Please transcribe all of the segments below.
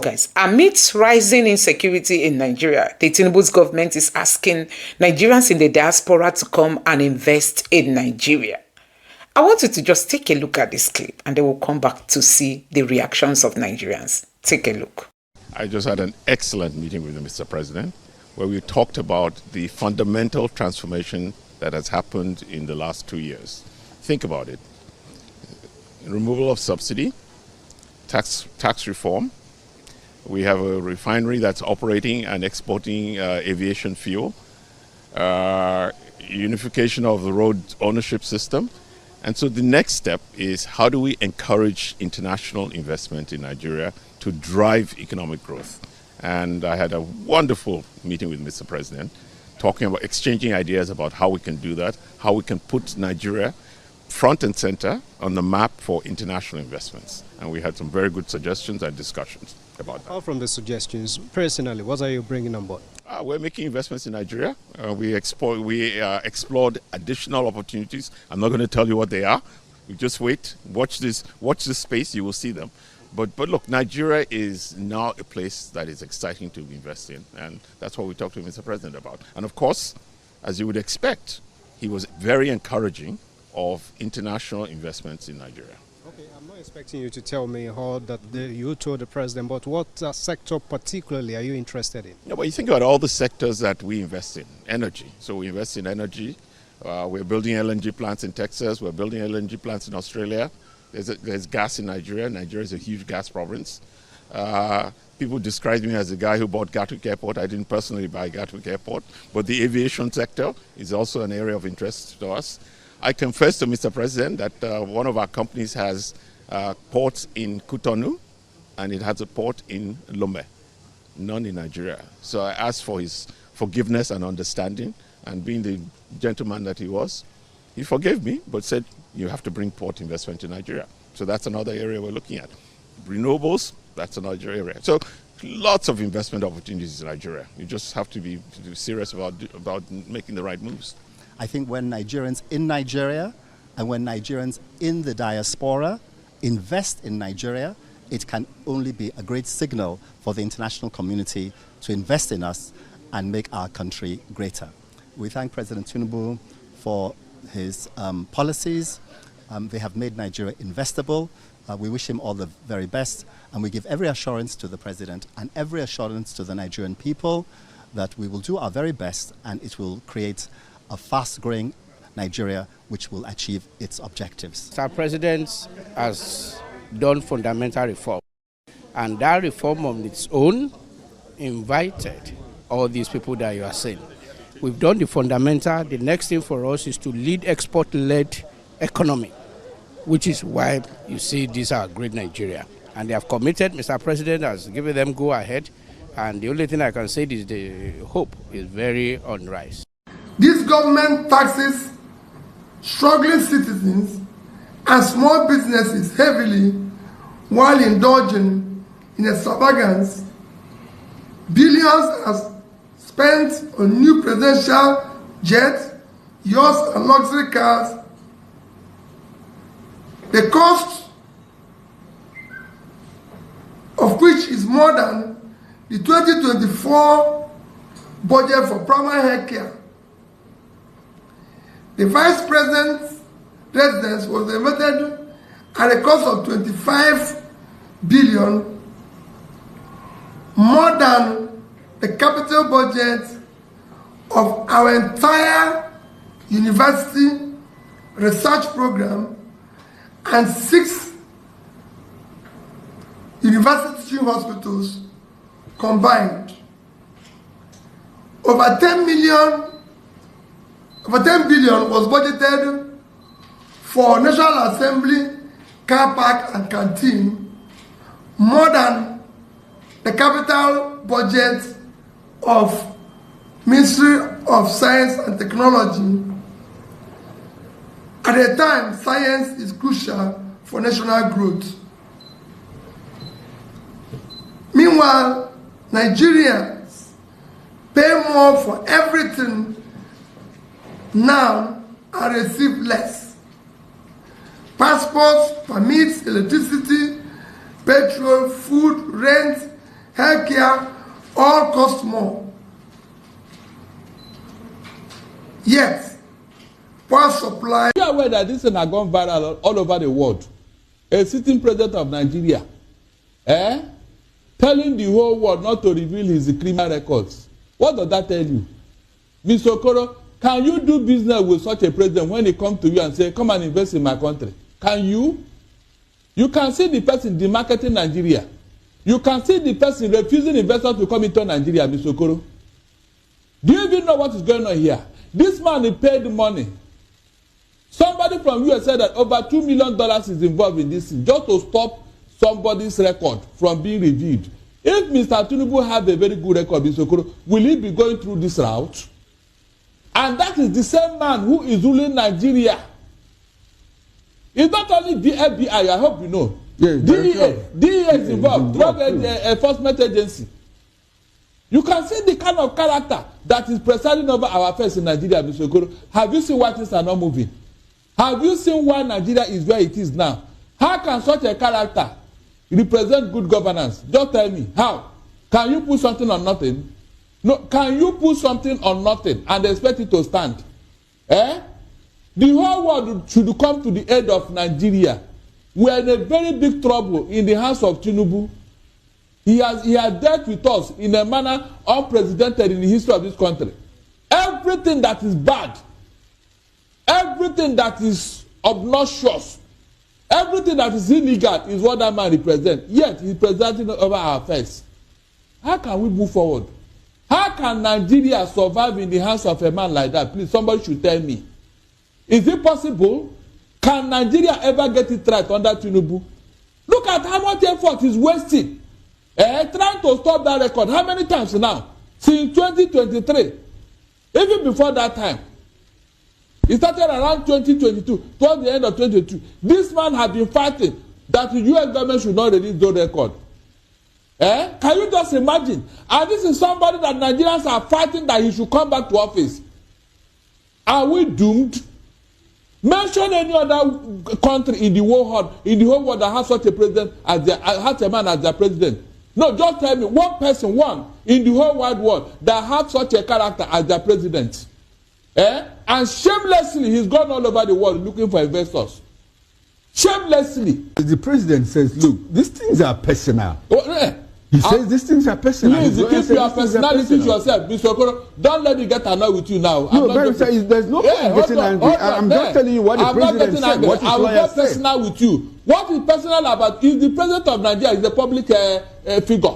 guys, amidst rising insecurity in Nigeria, the Tinubu's government is asking Nigerians in the diaspora to come and invest in Nigeria. I want you to just take a look at this clip and then we'll come back to see the reactions of Nigerians. Take a look. I just had an excellent meeting with Mr. President where we talked about the fundamental transformation that has happened in the last 2 years. Think about it. Removal of subsidy, tax reform. We have a refinery that's operating and exporting aviation fuel, unification of the road ownership system. And so the next step is how do we encourage international investment in Nigeria to drive economic growth? And I had a wonderful meeting with Mr. President, talking about exchanging ideas about how we can do that, how we can put Nigeria front and center on the map for international investments. And we had some very good suggestions and discussions about that. Apart from the suggestions, personally, what are you bringing on board? We're making investments in Nigeria. We explored additional opportunities. I'm not going to tell you what they are. You just wait, watch this space, you will see them. But look, Nigeria is now a place that is exciting to invest in, and that's what we talked to Mr. President about. And of course, as you would expect, he was very encouraging of international investments in Nigeria. Okay, I'm not expecting you to tell me how you told the president, but what sector particularly are you interested in? Yeah, well, you think about all the sectors that we invest in. Energy. So we invest in energy. We're building LNG plants in Texas. We're building LNG plants in Australia. There's gas in Nigeria. Nigeria is a huge gas province. People describe me as the guy who bought Gatwick Airport. I didn't personally buy Gatwick Airport, but the aviation sector is also an area of interest to us. I confessed to Mr. President that one of our companies has ports in Cotonou and it has a port in Lomé, none in Nigeria. So I asked for his forgiveness and understanding, and being the gentleman that he was, he forgave me but said you have to bring port investment to Nigeria. So that's another area we're looking at. Renewables, that's another area. So lots of investment opportunities in Nigeria. You just have to be serious about making the right moves. I think when Nigerians in Nigeria and when Nigerians in the diaspora invest in Nigeria, it can only be a great signal for the international community to invest in us and make our country greater. We thank President Tinubu for his policies. They have made Nigeria investable. We wish him all the very best, and we give every assurance to the President and every assurance to the Nigerian people that we will do our very best and it will create a fast-growing Nigeria which will achieve its objectives. Our President has done fundamental reform, and that reform on its own invited all these people that you are saying. We've done the fundamental. The next thing for us is to lead export-led economy, which is why you see this are great Nigeria. And they have committed. Mr. President has given them go ahead, and the only thing I can say is the hope is very on rise. This government taxes struggling citizens and small businesses heavily while indulging in extravagance. Billions are spent on new presidential jets, yachts, and luxury cars. The cost of which is more than the 2024 budget for primary health care. The Vice President's residence was elected at a cost of 25 billion, more than the capital budget of our entire university research program and 6 university teaching hospitals combined. Over 10 billion was budgeted for National Assembly, car park and canteen, more than the capital budget of Ministry of Science and Technology. At a time, science is crucial for national growth. Meanwhile, Nigerians pay more for everything now and receive less. Passports, permits, electricity, petrol, food, rent, healthcare, all cost more. Yet, power supply. You are aware that this thing has gone viral all over the world. A sitting president of Nigeria, telling the whole world not to reveal his criminal records. What does that tell you? Mr. Okoro, can you do business with such a president when he comes to you and say, come and invest in my country? Can you? You can see the person demarketing Nigeria. You can see the person refusing investors to come into Nigeria, Mr. Okoro. Do you even know what is going on here? This man, he paid money. Somebody from US said that over $2 million is involved in this thing, just to stop somebody's record from being reviewed. If Mr. Tinubu have a very good record, Mr. Okoro, will he be going through this route? And that is the same man who is ruling Nigeria. It's not only the FBI, I hope you know. Yeah, DEA is involved, Drug Enforcement Agency. You can see the kind of character that is presiding over our affairs in Nigeria, Mr. Okoro. Have you seen why things are not moving? Have you seen why Nigeria is where it is now? How can such a character represent good governance? Just tell me, how? Can you put something on nothing? No, can you put something on nothing and expect it to stand? The whole world should come to the aid of Nigeria. We are in a very big trouble in the hands of Tinubu. He has dealt with us in a manner unprecedented in the history of this country. Everything that is bad, everything that is obnoxious, everything that is illegal is what that man represents. Yet he is presiding over our affairs. How can we move forward? How can Nigeria survive in the hands of a man like that? Please, somebody should tell me. Is it possible? Can Nigeria ever get it right under Tinubu? Look at how much effort is wasting. Trying to stop that record. How many times now? Since 2023. Even before that time. It started around 2022, towards the end of 2022. This man has been fighting that the US government should not release those records. Can you just imagine? And this is somebody that Nigerians are fighting that he should come back to office. Are we doomed? Mention any other country in the whole world that has such a president has a man as their president. No, just tell me one person, one in the whole wide world that has such a character as their president. And shamelessly, he's gone all over the world looking for investors. Shamelessly. The president says, look, these things are personal. He says these things are personal. Please keep your personality to yourself, Mr. Okoro. Don't let me get annoyed with you now. No, there's no point getting angry. I'm just telling you what the president said. What his lawyer said. Personal with you. What is personal about? Is the president of Nigeria is a public figure.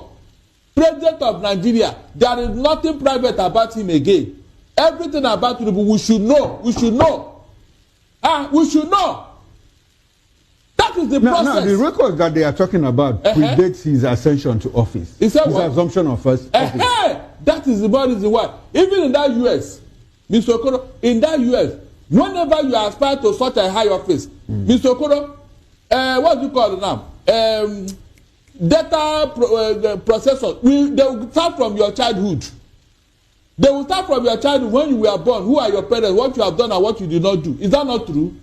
President of Nigeria. There is nothing private about him again. Everything about him we should know. We should know. We should know. That is the process. Now, the record that they are talking about predates his ascension to office. His assumption of office. That is the reason why. Even in that US, Mr. Okoro, in that US, whenever you aspire to such a high office, Mr. Okoro, what do you call it now? Data processor. They will start from your childhood. They will start from your childhood when you were born. Who are your parents? What you have done and what you did not do. Is that not true?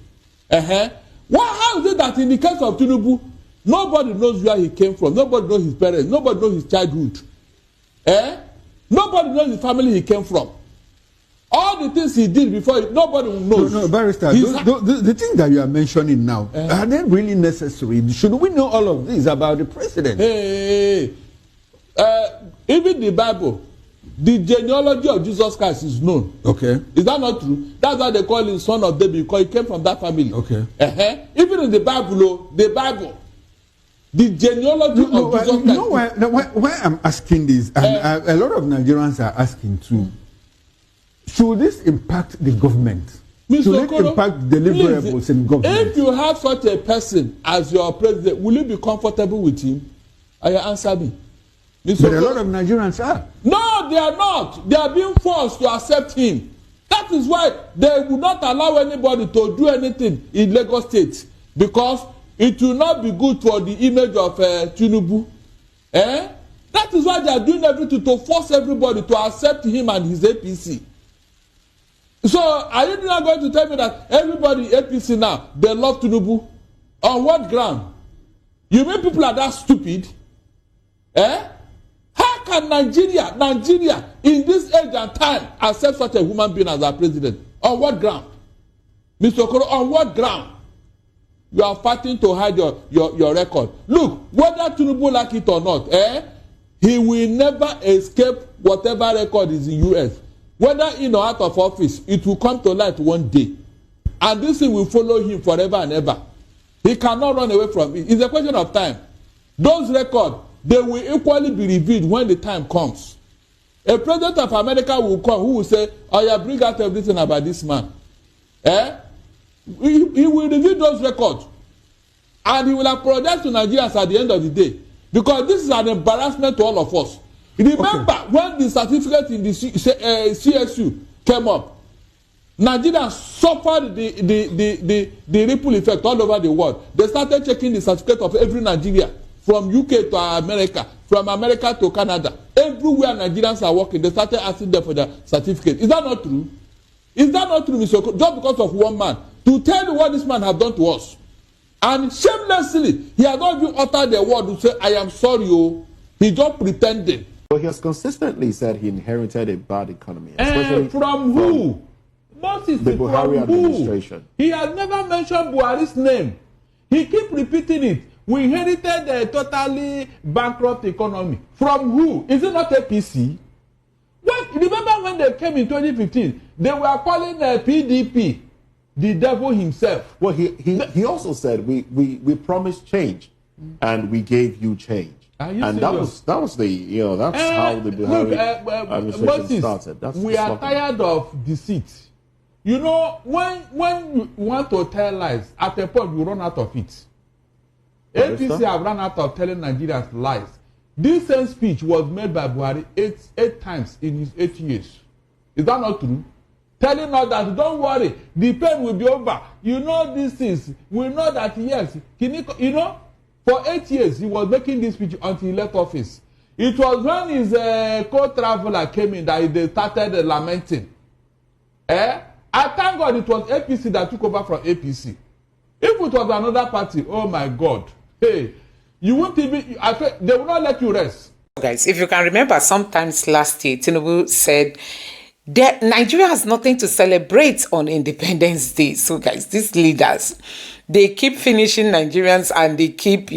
How is it that in the case of Tinubu, nobody knows where he came from, nobody knows his parents, nobody knows his childhood, nobody knows the family he came from. All the things he did before, nobody knows. No, Barrister, the things that you are mentioning now, are they really necessary? Should we know all of this about the president? Even the Bible, the genealogy of Jesus Christ is known. Okay. Is that not true? That's why they call him son of David, because he came from that family. Okay. Even in the Bible, the genealogy of Jesus Christ. You know why I'm asking this, and a lot of Nigerians are asking too. Should this impact the government? Should it impact deliverables in government? If you have such a person as your president, will you be comfortable with him? You answer me. But a lot of Nigerians are. No, they are not. They are being forced to accept him. That is why they will not allow anybody to do anything in Lagos State, because it will not be good for the image of Tinubu. That is why they are doing everything to force everybody to accept him and his APC. So are you not going to tell me that everybody APC now, they love Tinubu? On what ground? You mean people are that stupid? can Nigeria in this age and time accept such a human being as our president? On what ground? Mr. Okoro, on what ground? You are fighting to hide your record. Look, whether Tinubu like it or not, he will never escape whatever record is in US. Whether in or out of office, it will come to light one day. And this thing will follow him forever and ever. He cannot run away from it. It's a question of time. Those records, they will equally be revealed when the time comes. A president of America will come who will say, oh yeah, bring out everything about this man. He will reveal those records. And he will apologize to Nigerians at the end of the day. Because this is an embarrassment to all of us. Remember when the certificate in the CSU came up, Nigerians suffered the ripple effect all over the world. They started checking the certificate of every Nigerian, from UK to America, from America to Canada. Everywhere Nigerians are working, they started asking them for their certificate. Is that not true? Is that not true, Mr. Okoro? Just because of one man, to tell you what this man has done to us. And shamelessly, he has not even uttered the word to say, I am sorry, oh. He just pretended. But he has consistently said he inherited a bad economy. Especially from who? Moses, the Buhari administration. He has never mentioned Buhari's name. He keeps repeating it. We inherited a totally bankrupt economy. From who? Is it not APC? Remember when they came in 2015, they were calling PDP the devil himself. Well, he also said we promised change, and we gave you change. And that was the that's how the Buhari administration started. We are tired of deceit. You know, when you want to tell lies, at a point you run out of it. APC have run out of telling Nigerians lies. This same speech was made by Buhari eight times in his 8 years. Is that not true? Telling us that don't worry, the pain will be over. You know these things. We know that yes, you know, for 8 years he was making this speech until he left office. It was when his co-traveler came in that they started lamenting. I thank God it was APC that took over from APC. If it was another party, oh my God, hey, you won't even, they will not let you rest. Guys, if you can remember, sometimes last year, Tinubu said that Nigeria has nothing to celebrate on Independence Day. So guys, these leaders, they keep finishing Nigerians and they keep,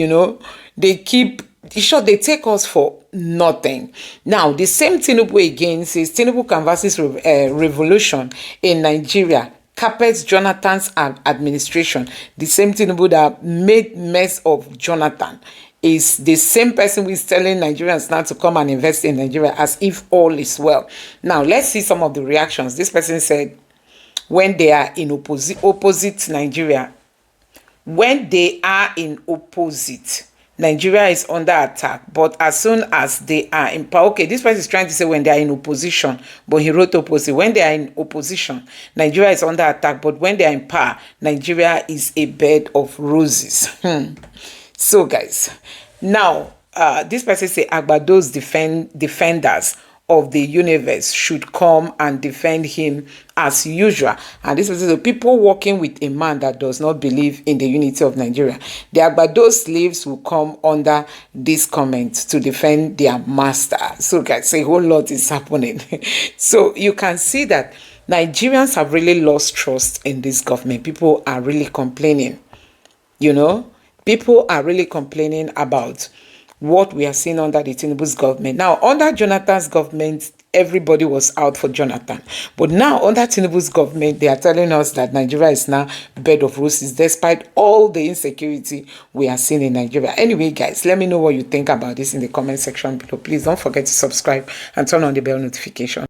they take us for nothing. Now, the same Tinubu again says Tinubu canvasses revolution in Nigeria, carpets Jonathan's administration. The same Tinubu that made mess of Jonathan is the same person who is telling Nigerians now to come and invest in Nigeria as if all is well. Now, let's see some of the reactions. This person said, when they are in opposite Nigeria, when they are in opposite, Nigeria is under attack, but as soon as they are in power, okay, this person is trying to say when they are in opposition, but he wrote opposite. When they are in opposition, Nigeria is under attack, but when they are in power, Nigeria is a bed of roses. So, guys, now, this person say Agbado's defenders of the universe should come and defend him as usual. And this is the people working with a man that does not believe in the unity of Nigeria. The Agbado slaves will come under this comment to defend their master. So guys, a whole lot is happening. So you can see that Nigerians have really lost trust in this government. People are really complaining, people are really complaining about what we are seeing under the Tinubu's government. Now, under Jonathan's government, everybody was out for Jonathan. But now, under Tinubu's government, they are telling us that Nigeria is now a bed of roses, despite all the insecurity we are seeing in Nigeria. Anyway, guys, let me know what you think about this in the comment section below. Please don't forget to subscribe and turn on the bell notification.